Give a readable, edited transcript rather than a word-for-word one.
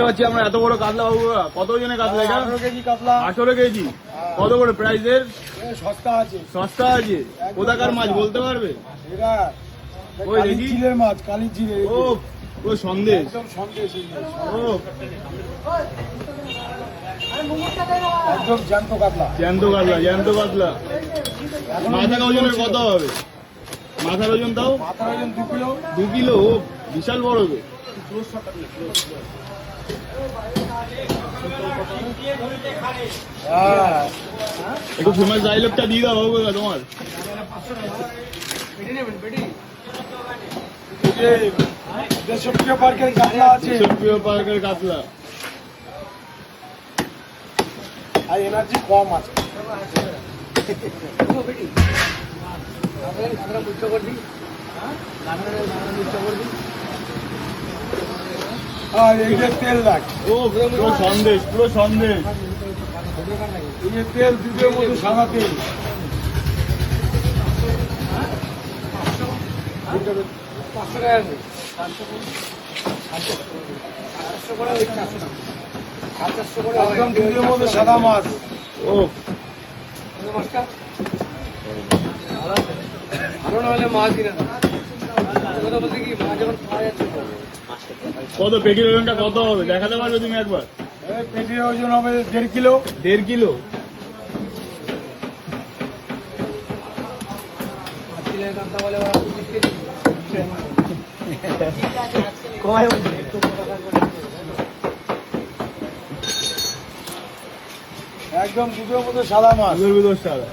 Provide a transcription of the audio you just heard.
পাচ্ছি আমরা এত বড় কাতলা বাবুরা। কত ওজনে কাতলা এটা? 18 কেজি কাতলা। 18 কেজি। কত করে প্রাইসের? সস্তা আছে। সস্তা আছে। কোথাকার মাছ বলতে পারবে? এটা ওই কালির দেখি। ঝিলের মাছ, কালির ঝিলের। ও পুরো সন্দেশ। একদম সন্দেশ। ও একদম জ্যান্ত কাতলা। জ্যান্ত কাতলা, জ্যান্ত কাতলা। মাথার ওজনের কত হবে? মাথার ওজন তাও? মাথার ওজন 2 কিলো। 2 কিলো। ও বিশাল বড় তো। হ্যাঁ, একটু ফেমাস ডায়লগটা দিয়ে দাও বাবু তোমার। এই যে দেশপ্রিয় পার্কের কাতলা আছে। দেশপ্রিয় পার্কের কাতলা। আর এনার্জি কম আছে। আর এই যে তেল দেখ, ও পুরো সন্দেশ, পুরো সন্দেশ। এই যে তেল দুধের মতো সাদা তেল। 500 টাকা আছে। 500 করে ওই 400 টাকা। 400 করে একদম দুধের মতো সাদা মাছ। ও মাছটা ভালো না হলে মাছ দিনা কথা বলতে কি মাছ যখন পাওয়া যাচ্ছে কত পেটির ওজনটা কত হবে দেখাতে পারবে তুমি একবার? পেটির ওজন হবে 1.5 কিলো। 1.5 কিলো। একদম দুধের মতো সাদা মাছ। দুধের ভিতর সাদা।